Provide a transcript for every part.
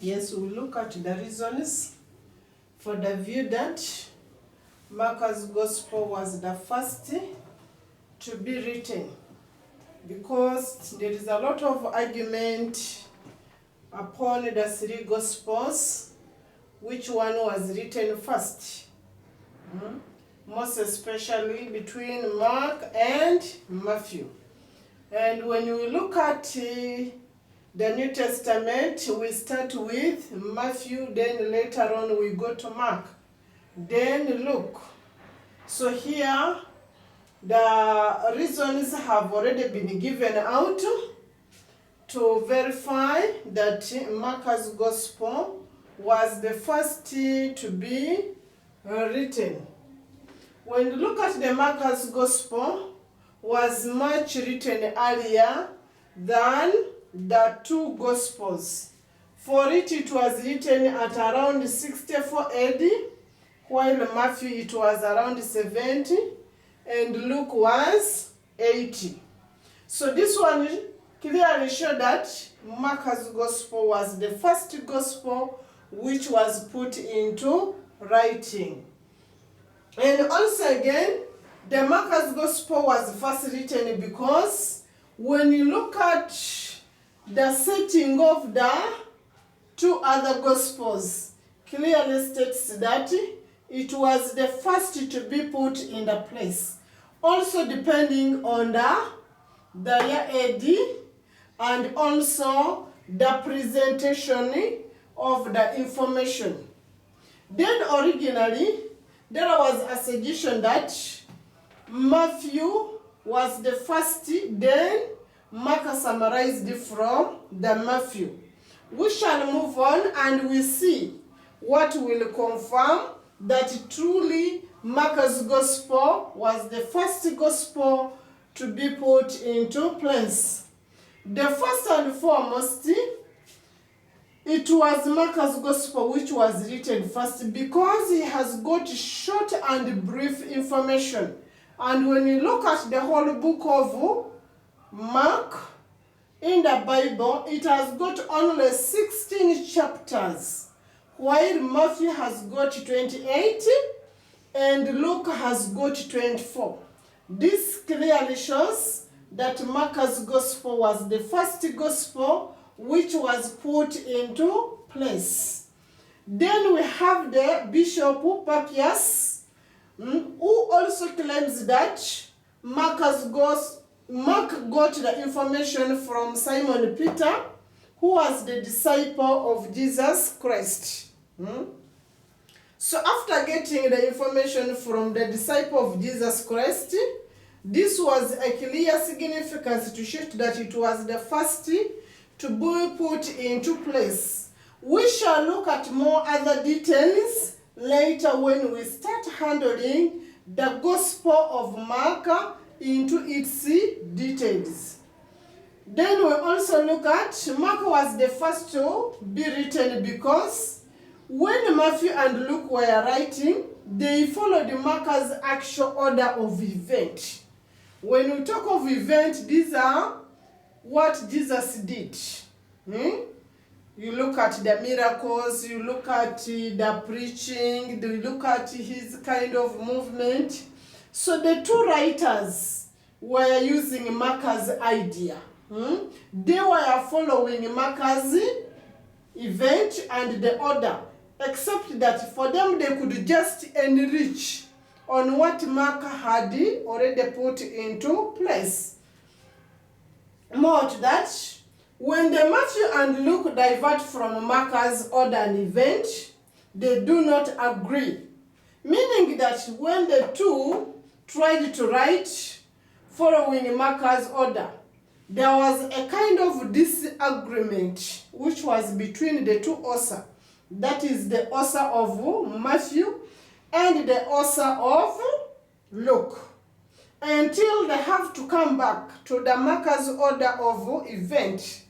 Yes, we look at the reasons for the view that Mark's Gospel was the first to be written, because there is a lot of argument upon the three Gospels, which one was written first. Most especially between Mark and Matthew. And when we look at the New Testament, we start with Matthew, then later on we go to Mark, then Luke. So here, the reasons have already been given out to verify that Mark's Gospel was the first to be written. When you look at the Mark's Gospel, was much written earlier than the two Gospels. For it was written at around 64 AD, while Matthew it was around 70, and Luke was 80. So this one clearly shows that Mark's Gospel was the first Gospel which was put into writing. And also again, the Mark's Gospel was first written because when you look at the setting of the two other Gospels, clearly states that it was the first to be put in the place. Also depending on the year AD and also the presentation of the information. Then originally, there was a suggestion that Matthew was the first, then Mark summarized from the Matthew. We shall move on and we see what will confirm that truly Mark's Gospel was the first Gospel to be put into place. The first and foremost, it was Mark's Gospel which was written first because he has got short and brief information. And when you look at the whole book of Mark in the Bible, it has got only 16 chapters, while Matthew has got 28 and Luke has got 24. This clearly shows that Mark's Gospel was the first Gospel which was put into place. Then we have the Bishop Papias, who also claims that Mark got the information from Simon Peter, who was the disciple of Jesus Christ. So after getting the information from the disciple of Jesus Christ, this was a clear significance to show that it was the first to be put into place. We shall look at more other details later when we start handling the Gospel of Mark into its details. Then we also look at Mark was the first to be written because when Matthew and Luke were writing, they followed Mark's actual order of event. When we talk of event, these are what Jesus did. You look at the miracles, you look at the preaching, you look at his kind of movement. So the two writers were using Mark's idea. They were following Mark's event and the order, except that for them they could just enrich on what Mark had already put into place. More to that, when the Matthew and Luke divert from Mark's order and event, they do not agree. Meaning that when the two tried to write following Mark's order, there was a kind of disagreement which was between the two authors. That is the author of Matthew and the author of Luke. Until they have to come back to the Mark's order of event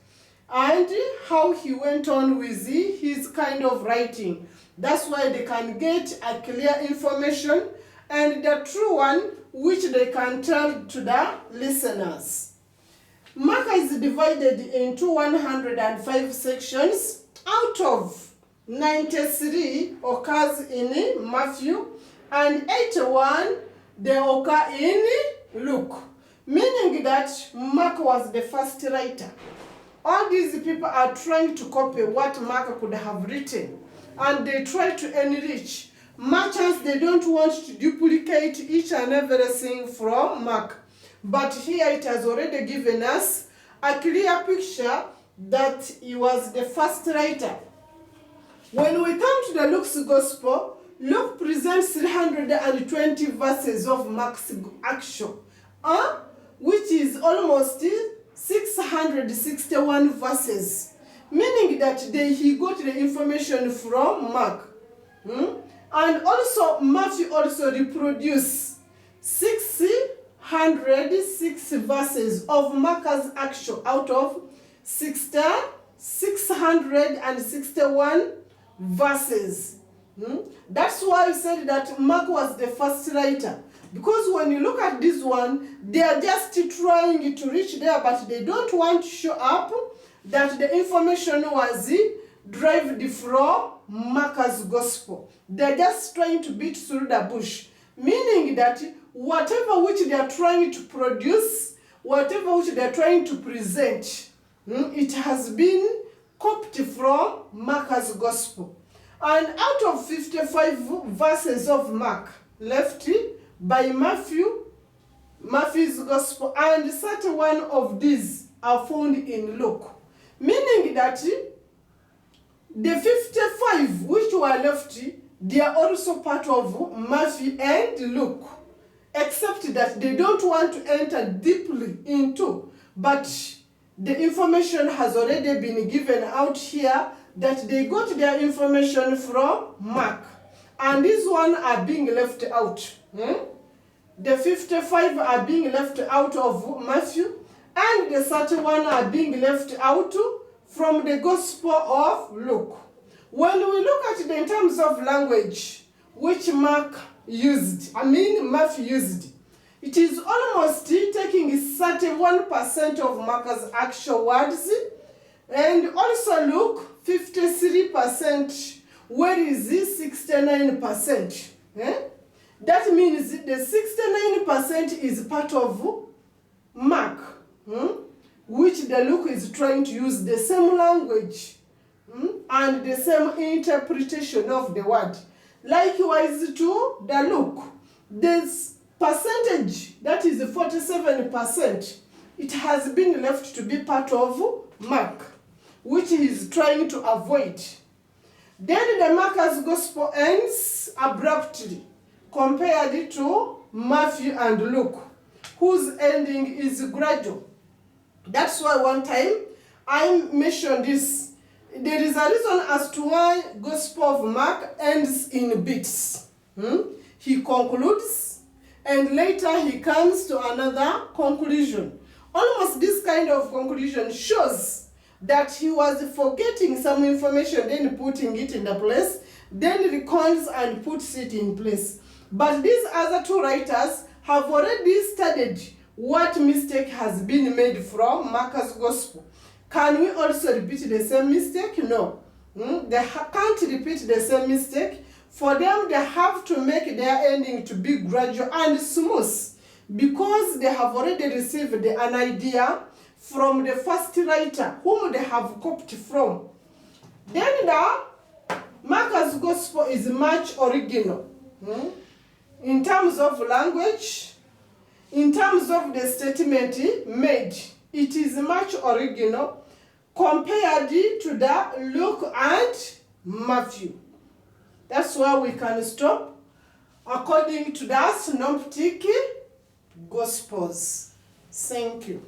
and how he went on with his kind of writing. That's why they can get a clear information and the true one which they can tell to the listeners. Mark is divided into 105 sections out of 93 occurs in Matthew, and 81 they occur in Luke, meaning that Mark was the first writer. All these people are trying to copy what Mark could have written, and they try to enrich, much as they don't want to duplicate each and everything from Mark. But here it has already given us a clear picture that he was the first writer. When we come to the Luke's Gospel, Luke presents 320 verses of Mark's actual, which is almost 661 verses, meaning that he got the information from Mark. And also Matthew also reproduced 606 verses of Mark's actual out of 661 verses. That's why I said that Mark was the first writer. Because when you look at this one, they are just trying to reach there, but they don't want to show up that the information was derived from Mark's Gospel. They're just trying to beat through the bush, meaning that whatever which they are trying to produce, whatever which they are trying to present, it has been copied from Mark's Gospel. And out of 55 verses of Mark left by Matthew's Gospel, and 31 of these are found in Luke, meaning that the 55 which were left, they are also part of Matthew and Luke, except that they don't want to enter deeply into, but the information has already been given out here that they got their information from Mark, and these ones are being left out. The 55 are being left out of Matthew, and the 31 are being left out from the Gospel of Luke. When we look at it in terms of language, which Matthew used, it is almost taking 31% of Mark's actual words, and also Luke 53%, where is this 69%? That means the 69% is part of Mark, which the Luke is trying to use the same language and the same interpretation of the word. Likewise to the Luke, this percentage, that is 47%, it has been left to be part of Mark, which he is trying to avoid. Then the Mark's Gospel ends abruptly compared to Matthew and Luke, whose ending is gradual. That's why one time I mentioned this. There is a reason as to why Gospel of Mark ends in bits. He concludes, and later he comes to another conclusion. Almost this kind of conclusion shows that he was forgetting some information, then putting it in the place, then recalls and puts it in place. But these other two writers have already studied what mistake has been made from Mark's Gospel. Can we also repeat the same mistake? No. They can't repeat the same mistake. For them, they have to make their ending to be gradual and smooth, because they have already received an idea from the first writer whom they have copied from. Then the Mark's Gospel is much original. In terms of language, in terms of the statement made, it is much original compared to the Luke and Matthew. That's why we can stop according to the Synoptic Gospels. Thank you.